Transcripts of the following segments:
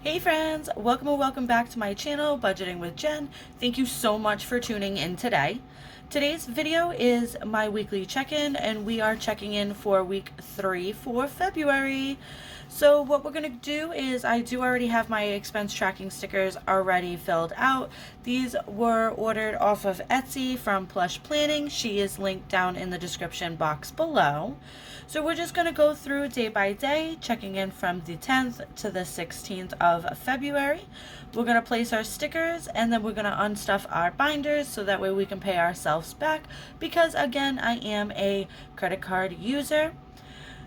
Hey friends, welcome and welcome back to my channel, Budgeting with Jen. Thank you so much for tuning in today. Today's video is my weekly check-in, and we are checking in for week 3 for February. So what we're going to do is, I do already have my expense tracking stickers already filled out. These were ordered off of Etsy from Plush Planning. She is linked down in the description box below. So we're just going to go through day by day, checking in from the 10th to the 16th of February. We're going to place our stickers, and then we're going to unstuff our binders so that way we can pay ourselves back, because again, I am a credit card user.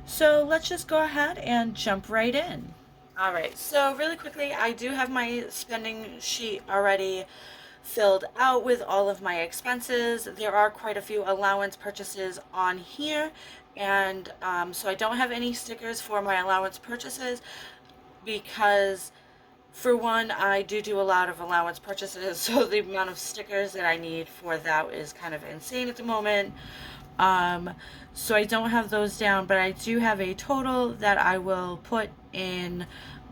So let's just go ahead and jump right in. All right, so really quickly, I do have my spending sheet already filled out with all of my expenses. There are quite a few allowance purchases on here, and so I don't have any stickers for my allowance purchases because, for one, I do a lot of allowance purchases, so the amount of stickers that I need for that is kind of insane at the moment. So I don't have those down, but I do have a total that I will put in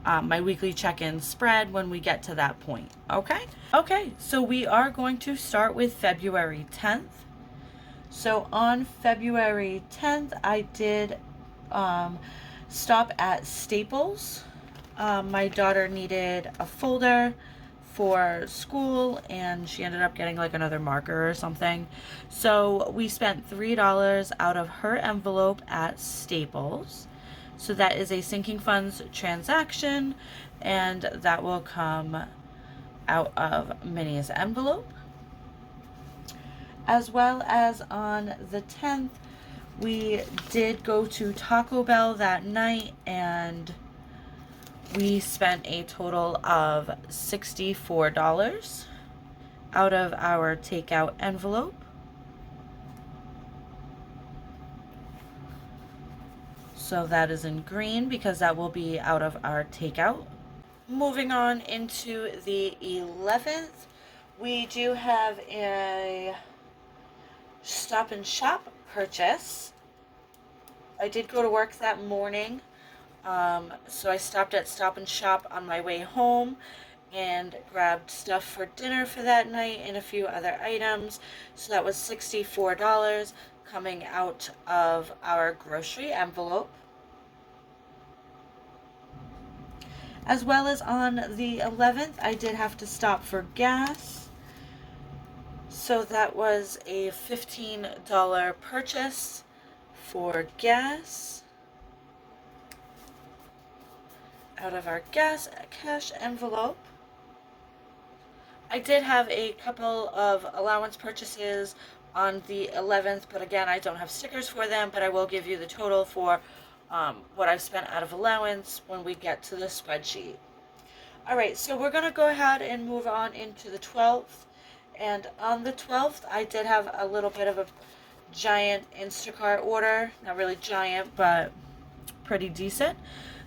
my weekly check-in spread when we get to that point. Okay, so we are going to start with February 10th. So on February 10th, I did stop at Staples. My daughter needed a folder for school, and she ended up getting like another marker or something. So we spent $3 out of her envelope at Staples. So that is a sinking funds transaction, and that will come out of Minnie's envelope. As well as on the 10th, we did go to Taco Bell that night, and we spent a total of $64 out of our takeout envelope. So that is in green because that will be out of our takeout. Moving on into the 11th, we do have a Stop and Shop purchase. I did go to work that morning. So I stopped at Stop and Shop on my way home and grabbed stuff for dinner for that night and a few other items. So that was $64 coming out of our grocery envelope. As well as on the 11th, I did have to stop for gas. So that was a $15 purchase for gas out of our gas cash envelope. I did have a couple of allowance purchases on the 11th, but again, I don't have stickers for them, but I will give you the total for what I've spent out of allowance when we get to the spreadsheet. Alright, so we're going to go ahead and move on into the 12th. And on the 12th, I did have a little bit of a giant Instacart order. Not really giant, but pretty decent.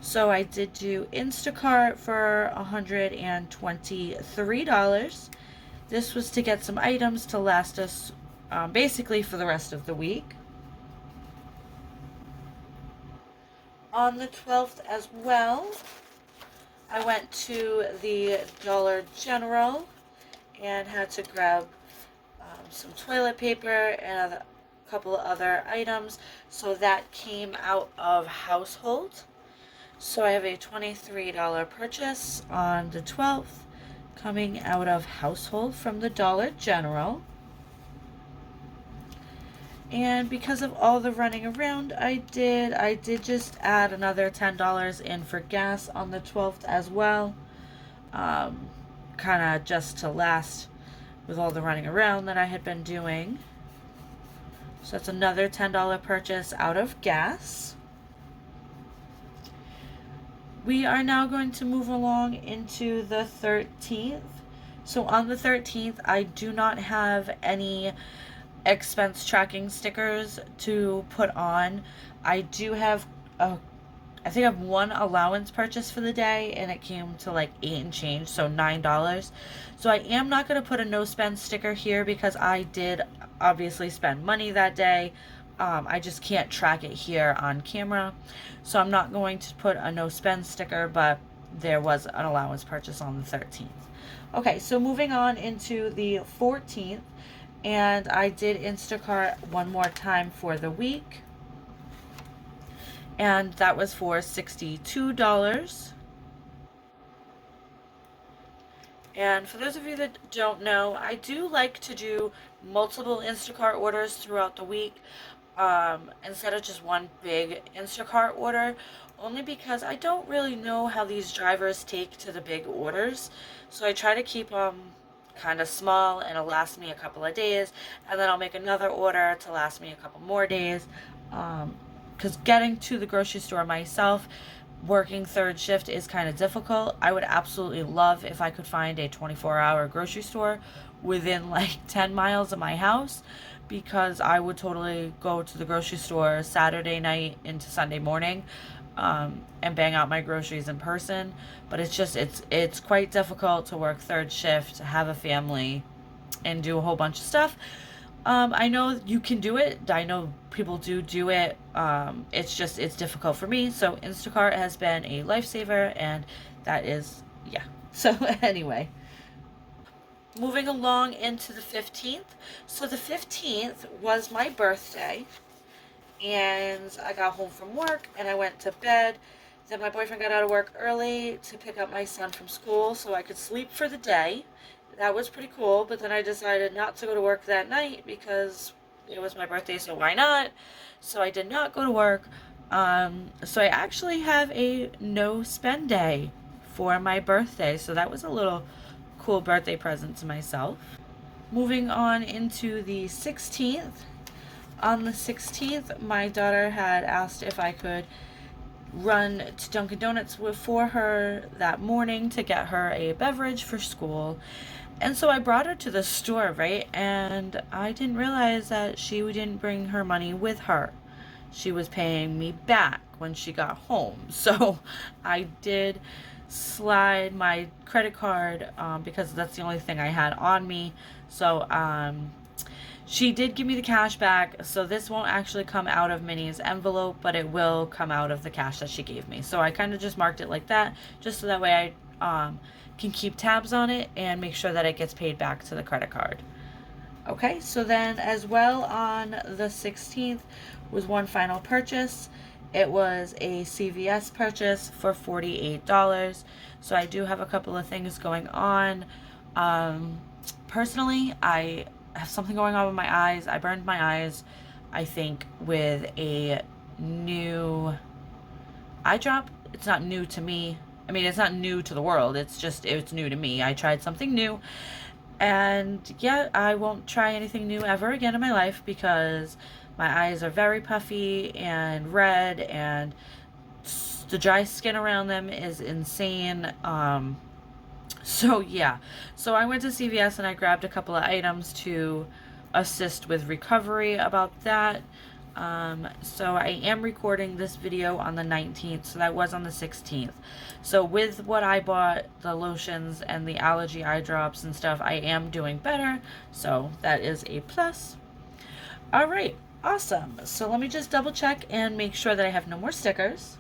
So I did do Instacart for $123. This was to get some items to last us basically for the rest of the week. On the 12th as well, I went to the Dollar General and had to grab some toilet paper and a couple of other items. So that came out of household. So I have a $23 purchase on the 12th coming out of household from the Dollar General. And because of all the running around I did just add another $10 in for gas on the 12th as well. Kind of just to last with all the running around that I had been doing. So that's another $10 purchase out of gas. We are now going to move along into the 13th. So on the 13th, I do not have any expense tracking stickers to put on. I do have I think I have one allowance purchase for the day, and it came to like 8 and change, so $9. So I am not going to put a no spend sticker here because I did obviously spend money that day. I just can't track it here on camera, so I'm not going to put a no spend sticker, but there was an allowance purchase on the 13th. Okay, so moving on into the 14th, and I did Instacart one more time for the week, and that was for $62. And for those of you that don't know, I do like to do multiple Instacart orders throughout the week, instead of just one big Instacart order, only because I don't really know how these drivers take to the big orders. So I try to keep them kind of small, and it'll last me a couple of days, and then I'll make another order to last me a couple more days. Because getting to the grocery store myself, working third shift, is kind of difficult. I would absolutely love if I could find a 24-hour grocery store within like 10 miles of my house, because I would totally go to the grocery store Saturday night into Sunday morning, and bang out my groceries in person. But it's just, it's quite difficult to work third shift, have a family, and do a whole bunch of stuff. I know you can do it. I know people do it. It's difficult for me. So Instacart has been a lifesaver, and that is, yeah. So anyway, moving along into the 15th. So the 15th was my birthday, and I got home from work and I went to bed. Then my boyfriend got out of work early to pick up my son from school so I could sleep for the day. That was pretty cool, but then I decided not to go to work that night because it was my birthday, so why not? So I did not go to work. So I actually have a no spend day for my birthday, so that was a little cool birthday present to myself. Moving on into the 16th. On the 16th, my daughter had asked if I could run to Dunkin' Donuts for her that morning to get her a beverage for school. And so I brought her to the store, right? And I didn't realize that she didn't bring her money with her. She was paying me back when she got home. So I did slide my credit card, because that's the only thing I had on me. So she did give me the cash back. So this won't actually come out of Minnie's envelope, but it will come out of the cash that she gave me. So I kind of just marked it like that, just so that way I can keep tabs on it and make sure that it gets paid back to the credit card. Okay, so then as well on the 16th was one final purchase. It was a CVS purchase for $48. So I do have a couple of things going on. Personally, I have something going on with my eyes. I burned my eyes, I think, with a new eye drop. It's not new to me. I mean, it's not new to the world. It's new to me. I tried something new. And yeah, I won't try anything new ever again in my life because my eyes are very puffy and red, and the dry skin around them is insane. So yeah, so I went to CVS and I grabbed a couple of items to assist with recovery about that. So I am recording this video on the 19th, so that was on the 16th. So with what I bought, the lotions and the allergy eye drops and stuff, I am doing better. So that is a plus. All right, awesome. So let me just double check and make sure that I have no more stickers.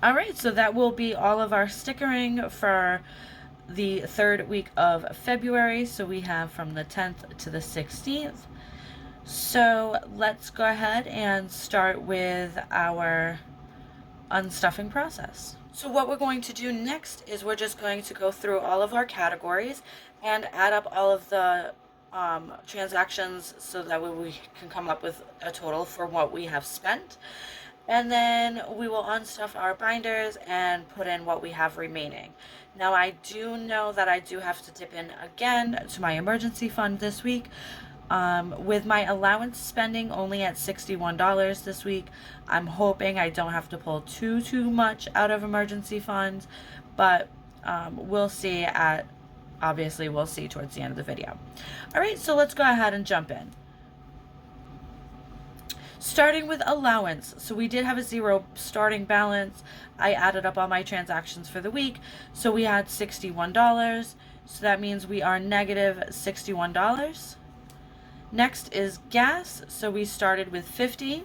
All right, so that will be all of our stickering for the third week of February. So we have from the 10th to the 16th. So let's go ahead and start with our unstuffing process. So what we're going to do next is we're just going to go through all of our categories and add up all of the transactions so that way we can come up with a total for what we have spent. And then we will unstuff our binders and put in what we have remaining. Now I do know that I do have to dip in again to my emergency fund this week. With my allowance spending only at $61 this week, I'm hoping I don't have to pull too much out of emergency funds, but we'll see obviously we'll see towards the end of the video. All right, so let's go ahead and jump in. Starting with allowance, so we did have a zero starting balance. I added up all my transactions for the week, so we had $61, so that means we are negative $61. Next is gas, so we started with 50,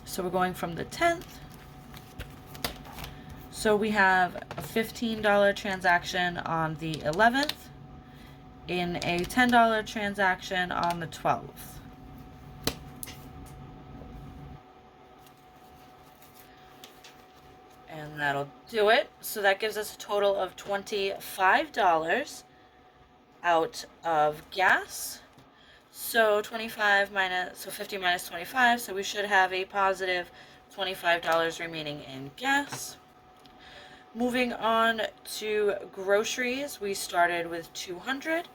so we're going from the 10th. So we have a $15 transaction on the 11th and a $10 transaction on the 12th. And that'll do it. So that gives us a total of $25 out of gas. So 25 minus, so 50 minus 25, so we should have a positive $25 remaining in gas. Moving on to groceries, we started with 200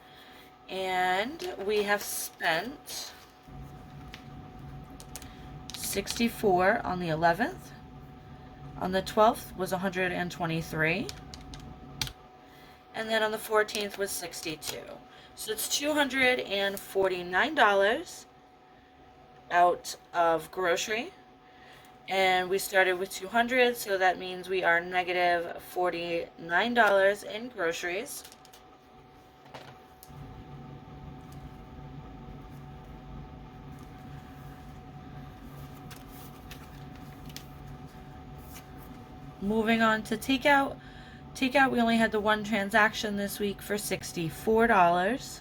and we have spent 64 on the 11th. On the 12th was 123. And then on the 14th was 62. So it's $249 out of grocery. And we started with 200, so that means we are negative $49 in groceries. Moving on to takeout. Takeout, we only had the one transaction this week for $64.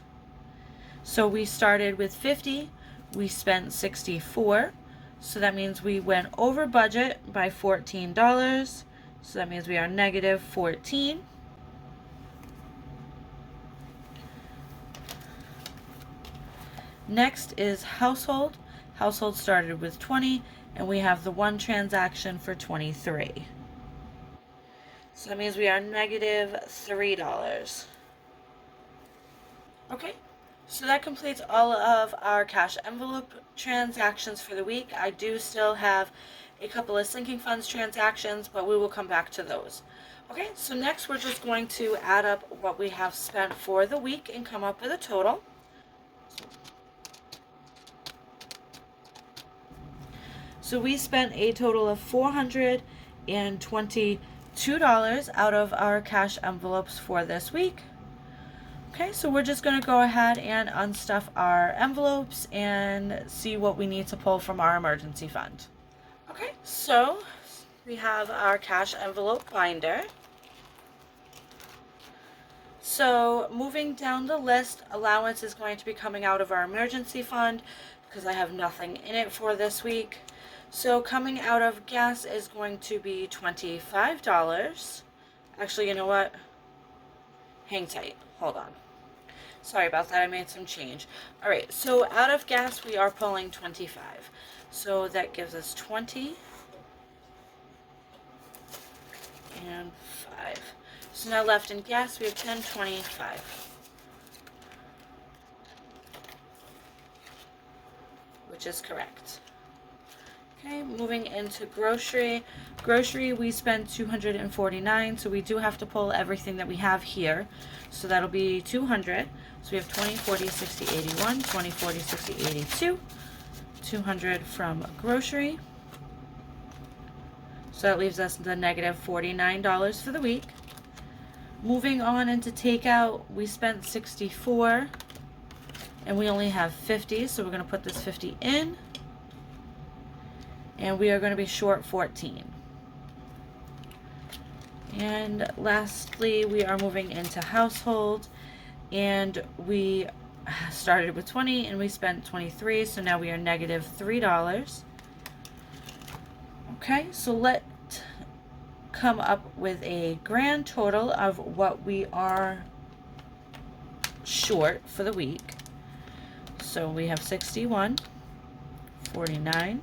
So we started with 50, we spent 64. So that means we went over budget by $14. So that means we are negative 14. Next is household. Household started with 20 and we have the one transaction for 23. So that means we are negative $3. Okay, so that completes all of our cash envelope transactions for the week. I do still have a couple of sinking funds transactions, but we will come back to those. Okay, so next we're just going to add up what we have spent for the week and come up with a total. So we spent a total of $422 out of our cash envelopes for this week. Okay, so we're just going to go ahead and unstuff our envelopes and see what we need to pull from our emergency fund. Okay, so we have our cash envelope binder. So moving down the list, allowance is going to be coming out of our emergency fund because I have nothing in it for this week. So coming out of gas is going to be $25. Actually, you know what? Hang tight. Hold on. Sorry about that. I made some change. All right. So out of gas, we are pulling 25. So that gives us 20 and 5. So now left in gas, we have 10, 25. Which is correct. Okay, moving into grocery. Grocery, we spent $249, so we do have to pull everything that we have here. So that'll be 200. So we have 20, 40, 60, 81, 20, 40, 60, 82. 200 from grocery. So that leaves us the negative $49 for the week. Moving on into takeout, we spent 64 and we only have 50, so we're going to put this 50 in. And we are going to be short 14. And lastly, we are moving into household, and we started with 20 and we spent 23, so now we are negative $3. Okay, so let's come up with a grand total of what we are short for the week. So we have 61, 49,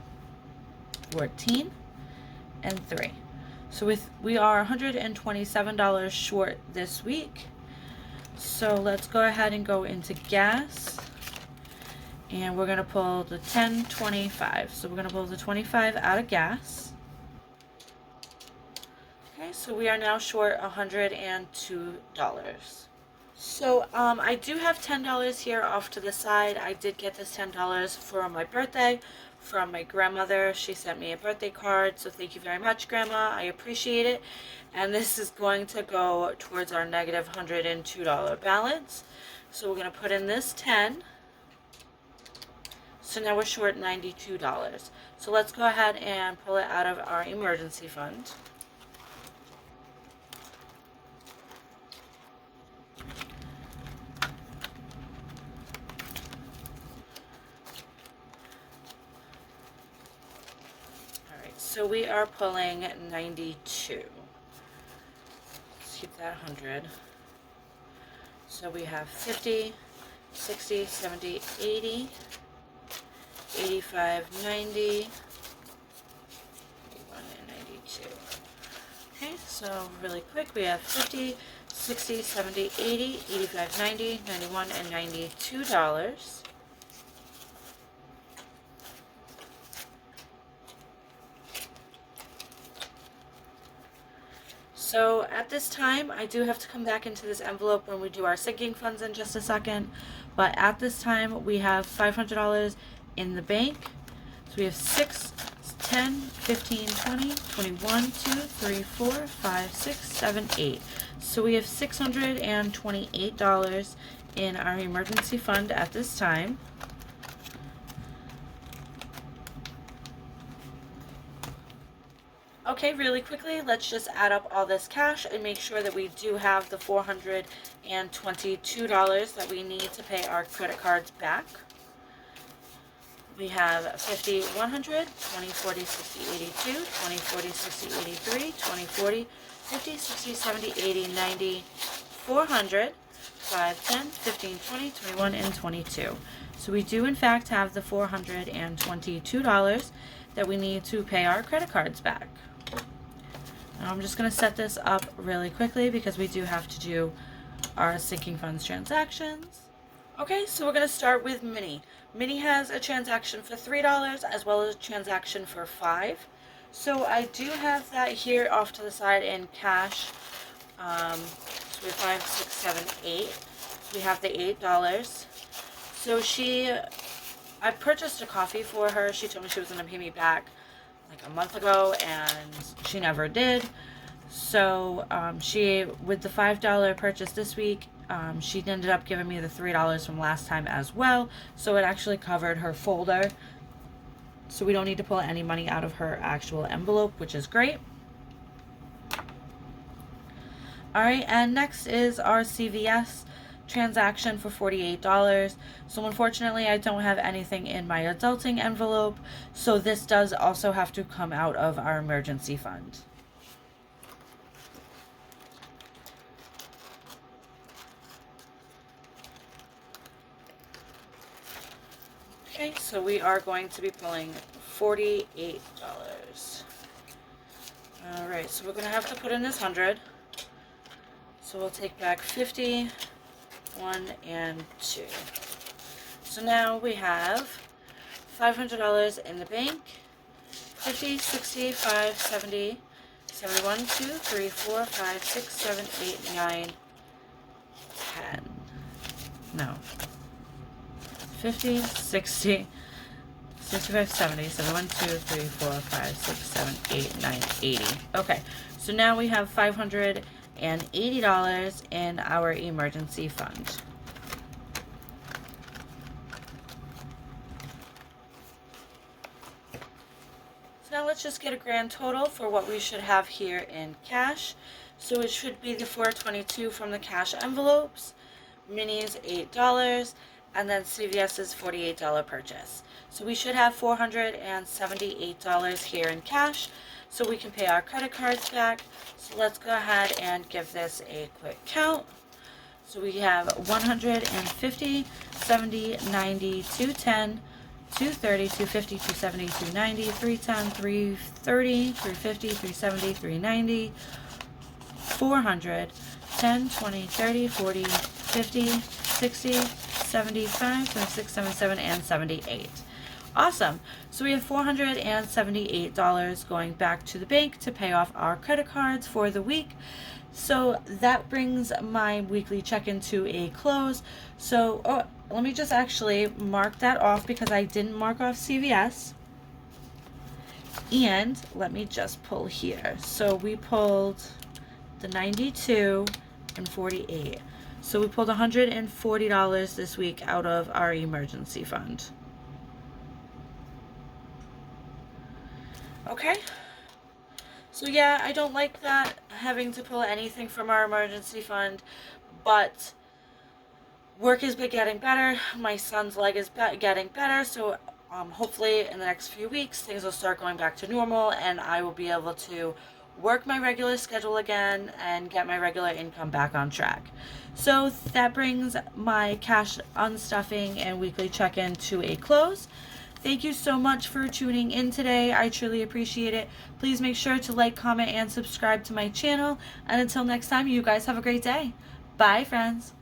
14, and 3. So we are $127 short this week. So let's go ahead and go into gas. And we're going to pull the 10, 25. So we're going to pull the 25 out of gas. Okay, so we are now short $102. So I do have $10 here off to the side. I did get this $10 for my birthday from my grandmother. She sent me a birthday card, so thank you very much, Grandma. I appreciate it. And this is going to go towards our negative $102 balance. So we're going to put in this 10. So now we're short $92. So let's go ahead and pull it out of our emergency fund. so we are pulling 92. Let's keep that 100. So we have 50, 60, 70, 80, 85, 90, 81, and 92. Okay, so really quick, we have 50, 60, 70, 80, 85, 90, 91, and $92. So at this time, I do have to come back into this envelope when we do our sinking funds in just a second. But at this time, we have $500 in the bank. So we have 6, 10, 15, 20, 21, 2, 3, 4, 5, 6, 7, 8. So we have $628 in our emergency fund at this time. Okay, really quickly, let's just add up all this cash and make sure that we do have the $422 that we need to pay our credit cards back. We have 50, 100, 20, 40, 60, 82, 20, 40, 60, 83, 20, 40, 50, 60, 70, 80, 90, 400, 5, 10, 15, 20, 21, and 22. So we do in fact have the $422 that we need to pay our credit cards back. Now I'm just going to set this up really quickly because we do have to do our sinking funds transactions. Okay, so we're going to start with Minnie. Minnie has a transaction for $3 as well as a transaction for $5. So I do have that here off to the side in cash. So we have 5, 6, 7, 8. So we have the $8. So I purchased a coffee for her. She told me she was going to pay me back like a month ago, and she never did. So with the $5 purchase this week, she ended up giving me the $3 from last time as well. So it actually covered her folder. So we don't need to pull any money out of her actual envelope, which is great. Alright, and next is our CVS transaction for $48. So unfortunately I don't have anything in my adulting envelope, so this does also have to come out of our emergency fund. Okay, so we are going to be pulling $48. Alright, so we're going to have to put in this 100. So we'll take back 50, 1, and 2. So now we have $500 in the bank, 50, 60, 5, 70, 71, 2, 3, 4, 5, 6, 7, 8, 9, 10. No. 50, 60, 65, 70, 71, 2, 3, 4, 5, 6, 7, 8, 9, 80. Okay, so now we have $580 in our emergency fund. So now let's just get a grand total for what we should have here in cash. So it should be the $422 from the cash envelopes, Minnie's $8, and then CVS's $48 purchase. So we should have $478 here in cash, so we can pay our credit cards back. So let's go ahead and give this a quick count. So we have 150, 70, 90, 210, 230, 250, 270, 290, 310, 330, 350, 370, 390, 400, 10, 20, 30, 40, 50, 60, 75, 76, 77, and 78. Awesome. So we have $478 going back to the bank to pay off our credit cards for the week. So that brings my weekly check-in to a close. So let me just actually mark that off because I didn't mark off CVS. And let me just pull here. So we pulled the 92 and 48. So we pulled $140 this week out of our emergency fund. Okay. So yeah, I don't like that, having to pull anything from our emergency fund, but work has been getting better. My son's leg is getting better, so hopefully in the next few weeks things will start going back to normal and I will be able to work my regular schedule again and get my regular income back on track. So that brings my cash unstuffing and weekly check-in to a close. Thank you so much for tuning in today. I truly appreciate it. Please make sure to like, comment, and subscribe to my channel. And until next time, you guys have a great day. Bye, friends.